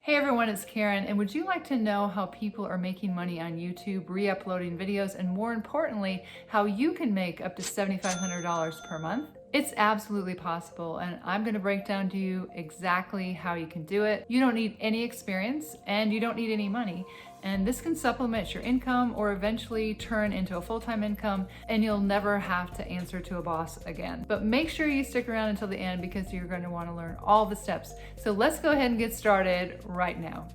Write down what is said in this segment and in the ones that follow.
Hey everyone, it's Karen, and would you like to know how people are making money on YouTube, re-uploading videos, and more importantly, how you can make up to $7,500 per month? It's absolutely possible, and I'm going to break down to you exactly how you can do it. You don't need any experience, and you don't need any money, and this can supplement your income or eventually turn into a full-time income, and you'll never have to answer to a boss again. But make sure you stick around until the end because you're going to want to learn all the steps. So let's go ahead and get started right now.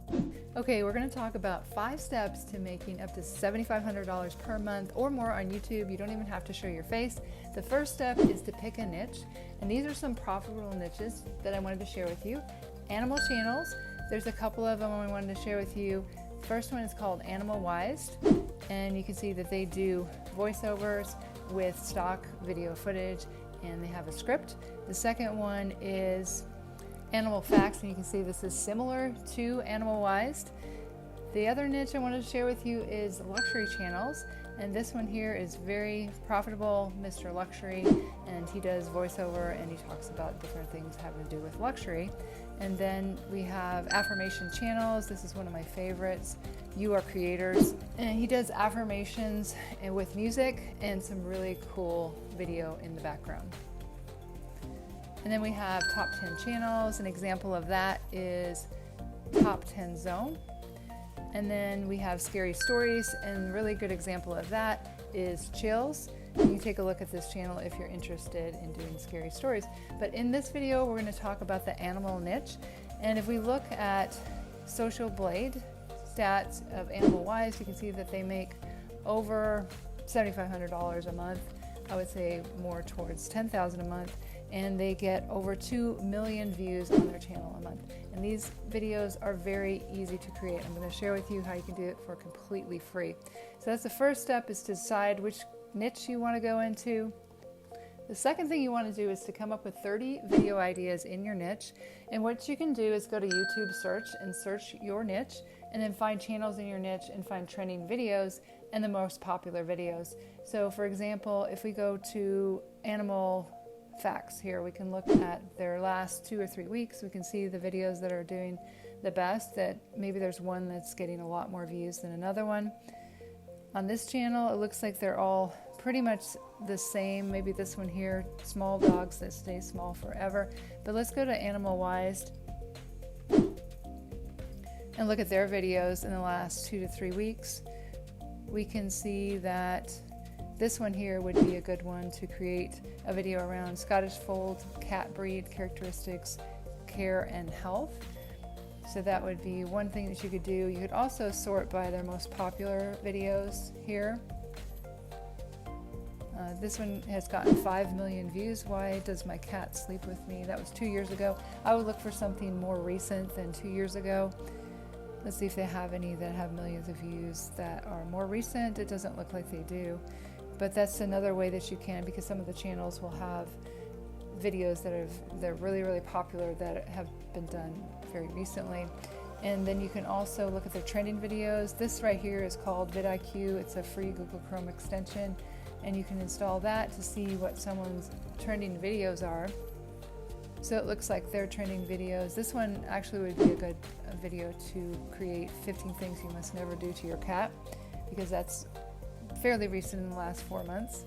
Okay, we're going to talk about 5 steps to making up to $7,500 per month or more on YouTube. You don't even have to show your face. The first step is to pick a niche, and these are some profitable niches that I wanted to share with you. Animal channels, there's a couple of them I wanted to share with you. The first one is called Animal Wise, and you can see that they do voiceovers with stock video footage, and they have a script. The second one is Animal Facts, and you can see this is similar to Animal Wise. The other niche I wanted to share with you is luxury channels, and this one here is very profitable, Mr. Luxury, and he does voiceover and he talks about different things having to do with luxury. And then we have affirmation channels. This is one of my favorites, You Are Creators, and he does affirmations and with music and some really cool video in the background. And then we have Top 10 channels. An example of that is Top 10 Zone. And then we have Scary Stories, and a really good example of that is Chills. You can take a look at this channel if you're interested in doing scary stories. But in this video, we're going to talk about the animal niche. And if we look at Social Blade stats of Animal Wise, you can see that they make over $7,500 a month. I would say more towards $10,000 a month. And they get over 2 million views on their channel a month. And these videos are very easy to create. I'm going to share with you how you can do it for completely free. So that's the first step, is to decide which niche you want to go into. The second thing you want to do is to come up with 30 video ideas in your niche. And what you can do is go to YouTube search and search your niche, and then find channels in your niche and find trending videos and the most popular videos. So for example, if we go to Animal Facts here, we can look at their last 2 or 3 weeks. We can see the videos that are doing the best, that maybe there's one that's getting a lot more views than another one. On this channel, it looks like they're all pretty much the same. Maybe this one here, small dogs that stay small forever. But let's go to Animal Wise and look at their videos in the last 2 to 3 weeks. We can see that this one here would be a good one to create a video around Scottish Fold, cat breed characteristics, care, and health. So that would be one thing that you could do. You could also sort by their most popular videos here. This one has gotten 5 million views. Why does my cat sleep with me? That was 2 years ago. I would look for something more recent than 2 years ago. Let's see if they have any that have millions of views that are more recent. It doesn't look like they do. But that's another way that you can, because some of the channels will have videos that they're really, really popular that have been done very recently. And then you can also look at their trending videos. This right here is called vidIQ. It's a free Google Chrome extension, and you can install that to see what someone's trending videos are. So it looks like their trending videos. This one actually would be a good video to create 15 things you must never do to your cat, because that's fairly recent in the last 4 months.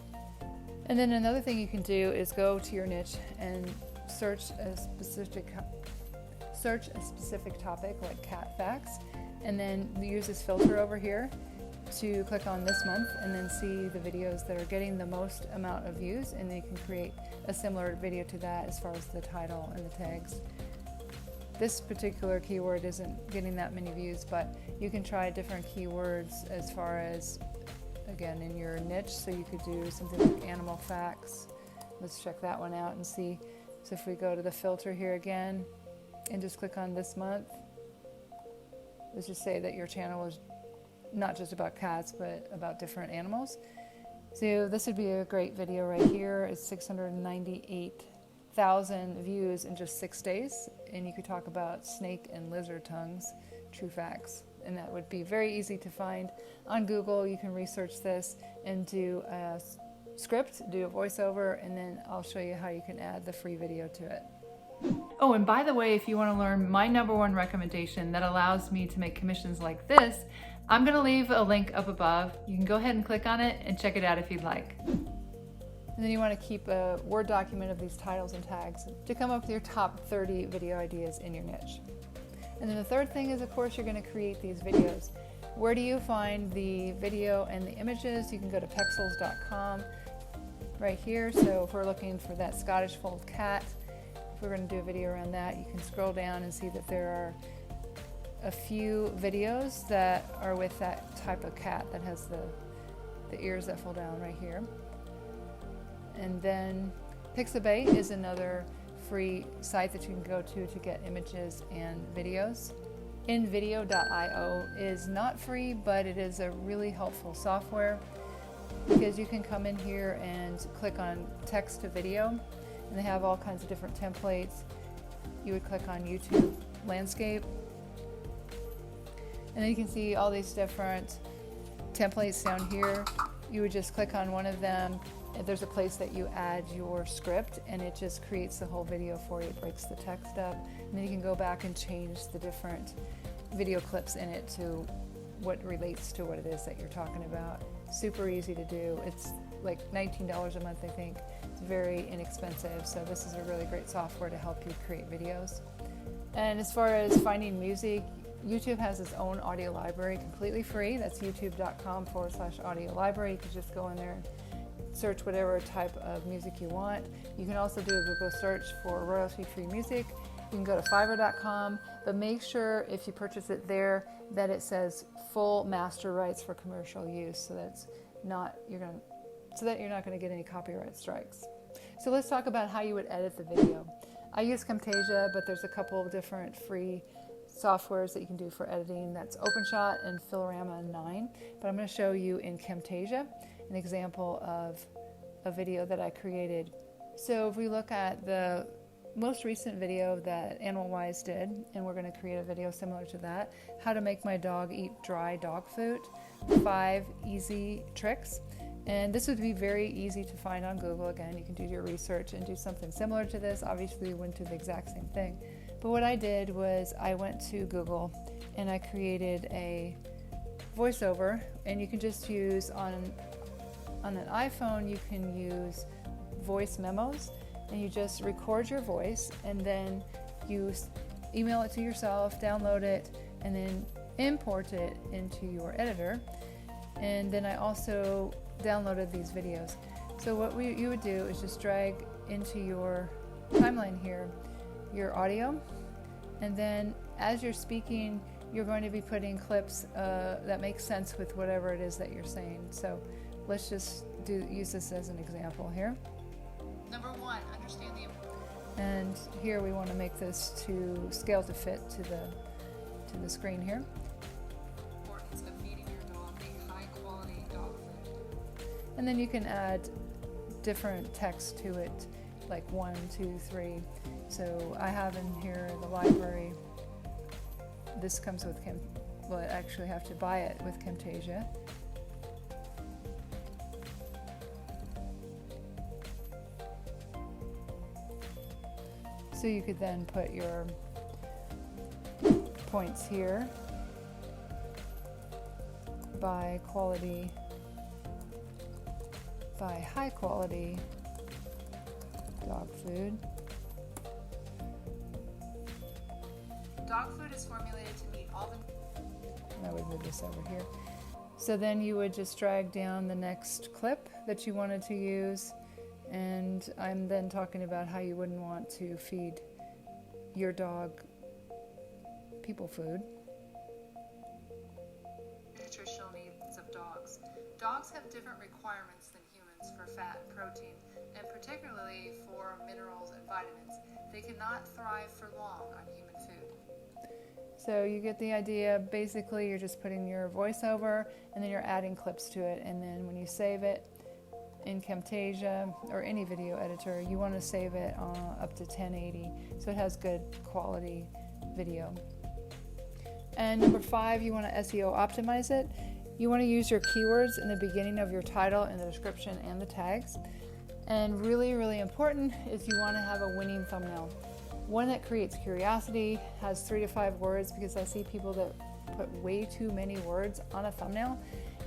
And then another thing you can do is go to your niche and search a specific topic like cat facts, and then use this filter over here to click on this month and then see the videos that are getting the most amount of views, and then you can create a similar video to that as far as the title and the tags. This particular keyword isn't getting that many views, but you can try different keywords as far as, again, in your niche. So you could do something like Animal Facts. Let's check that one out and see. So if we go to the filter here again and just click on this month, let's just say that your channel is not just about cats, but about different animals. So this would be a great video right here. It's 698,000 views in just 6 days. And you could talk about snake and lizard tongues, true facts. And that would be very easy to find on Google. You can research this and do a script, do a voiceover, and then I'll show you how you can add the free video to it. Oh, and by the way, if you want to learn my #1 recommendation that allows me to make commissions like this, I'm going to leave a link up above. You can go ahead and click on it and check it out if you'd like. And then you want to keep a Word document of these titles and tags to come up with your top 30 video ideas in your niche. And then the third thing is, of course, you're going to create these videos. Where do you find the video and the images? You can go to pexels.com right here. So if we're looking for that Scottish fold cat, if we're going to do a video around that, you can scroll down and see that there are a few videos that are with that type of cat that has the ears that fall down right here. And then Pixabay is another free site that you can go to get images and videos. InVideo.io is not free, but it is a really helpful software because you can come in here and click on text to video, and they have all kinds of different templates. You would click on YouTube landscape, and then you can see all these different templates down here. You would just click on one of them. There's a place that you add your script, and it just creates the whole video for you. It breaks the text up, and then you can go back and change the different video clips in it to what relates to what it is that you're talking about. Super easy to do. It's like $19 a month, I think. It's very inexpensive, so this is a really great software to help you create videos. And as far as finding music, YouTube has its own audio library completely free. That's youtube.com/audio library. You can just go in there and search whatever type of music you want. You can also do a Google search for royalty-free music. You can go to fiverr.com, but make sure if you purchase it there that it says full master rights for commercial use, so that you're not going to get any copyright strikes. So let's talk about how you would edit the video. I use Camtasia, but there's a couple of different free softwares that you can do for editing. That's OpenShot and Filorama 9, but I'm going to show you in Camtasia an example of a video that I created. So if we look at the most recent video that Animal Wise did, and we're going to create a video similar to that, how to make my dog eat dry dog food, 5 easy tricks. And this would be very easy to find on Google. Again, you can do your research and do something similar to this. Obviously, you wouldn't do the exact same thing. But what I did was I went to Google and I created a voiceover, and you can just use on an iPhone, you can use voice memos, and you just record your voice, and then you email it to yourself, download it, and then import it into your editor. And then I also downloaded these videos. So what you would do is just drag into your timeline here your audio, and then as you're speaking, you're going to be putting clips that make sense with whatever it is that you're saying. So let's just use this as an example here. Number 1, understand the And here we want to make this to scale to fit to the screen here. importance of feeding your dog a high-quality dog food. And then you can add different text to it, like 1, 2, 3. So I have in here the library. This comes with well, I actually have to buy it with Camtasia. So you could then put your points here by high quality dog food. Dog food is formulated to meet all the... I would move this over here. So then you would just drag down the next clip that you wanted to use, and I'm then talking about how you wouldn't want to feed your dog people food. nutritional needs of dogs. Dogs have different requirements than humans for fat and protein, and particularly for minerals and vitamins. They cannot thrive for long on human food. So you get the idea. Basically, you're just putting your voiceover, and then you're adding clips to it, and then when you save it in Camtasia or any video editor, you want to save it up to 1080 so it has good quality video. And number 5, you want to SEO optimize it. You want to use your keywords in the beginning of your title, in the description, and the tags. And really, really important is you want to have a winning thumbnail. one that creates curiosity, has 3 to 5 words, because I see people that put way too many words on a thumbnail,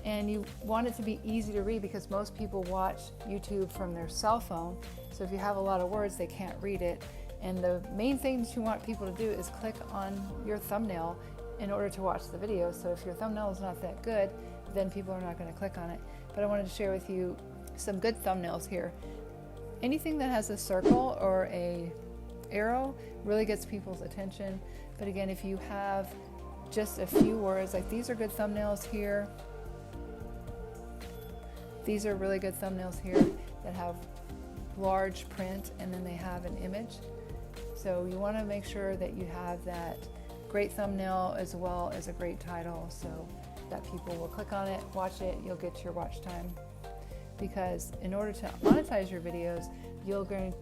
and you want it to be easy to read because most people watch YouTube from their cell phone. So if you have a lot of words, they can't read it. And the main thing that you want people to do is click on your thumbnail in order to watch the video. So if your thumbnail is not that good, then people are not going to click on it. But I wanted to share with you some good thumbnails here. Anything that has a circle or a arrow really gets people's attention. But again, if you have just a few words, like these are good thumbnails here. These are really good thumbnails here that have large print and then they have an image. So you want to make sure that you have that great thumbnail as well as a great title so that people will click on it, watch it, you'll get your watch time. Because in order to monetize your videos, you're going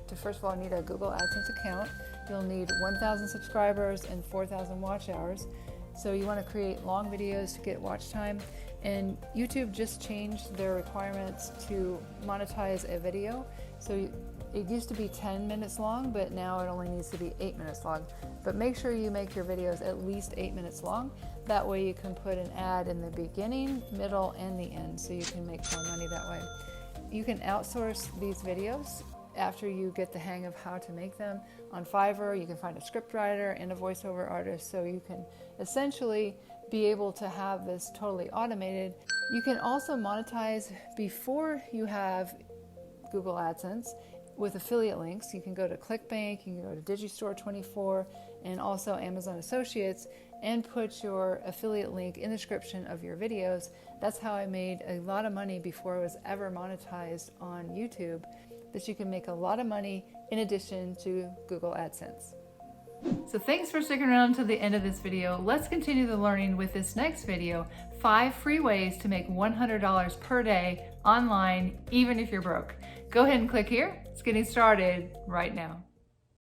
to first of all need a Google AdSense account. You'll need 1,000 subscribers and 4,000 watch hours. So you want to create long videos to get watch time. And YouTube just changed their requirements to monetize a video. So it used to be 10 minutes long, but now it only needs to be 8 minutes long. But make sure you make your videos at least 8 minutes long. That way you can put an ad in the beginning, middle, and the end, so you can make more money that way. You can outsource these videos after you get the hang of how to make them. On Fiverr, you can find a scriptwriter and a voiceover artist, so you can essentially be able to have this totally automated. You can also monetize before you have Google AdSense with affiliate links. You can go to ClickBank, you can go to Digistore24, and also Amazon Associates, and put your affiliate link in the description of your videos. That's how I made a lot of money before I was ever monetized on YouTube, that you can make a lot of money in addition to Google AdSense. So thanks for sticking around to the end of this video. Let's continue the learning with this next video, 5 free ways to make $100 per day online, even if you're broke. Go ahead and click here. It's getting started right now.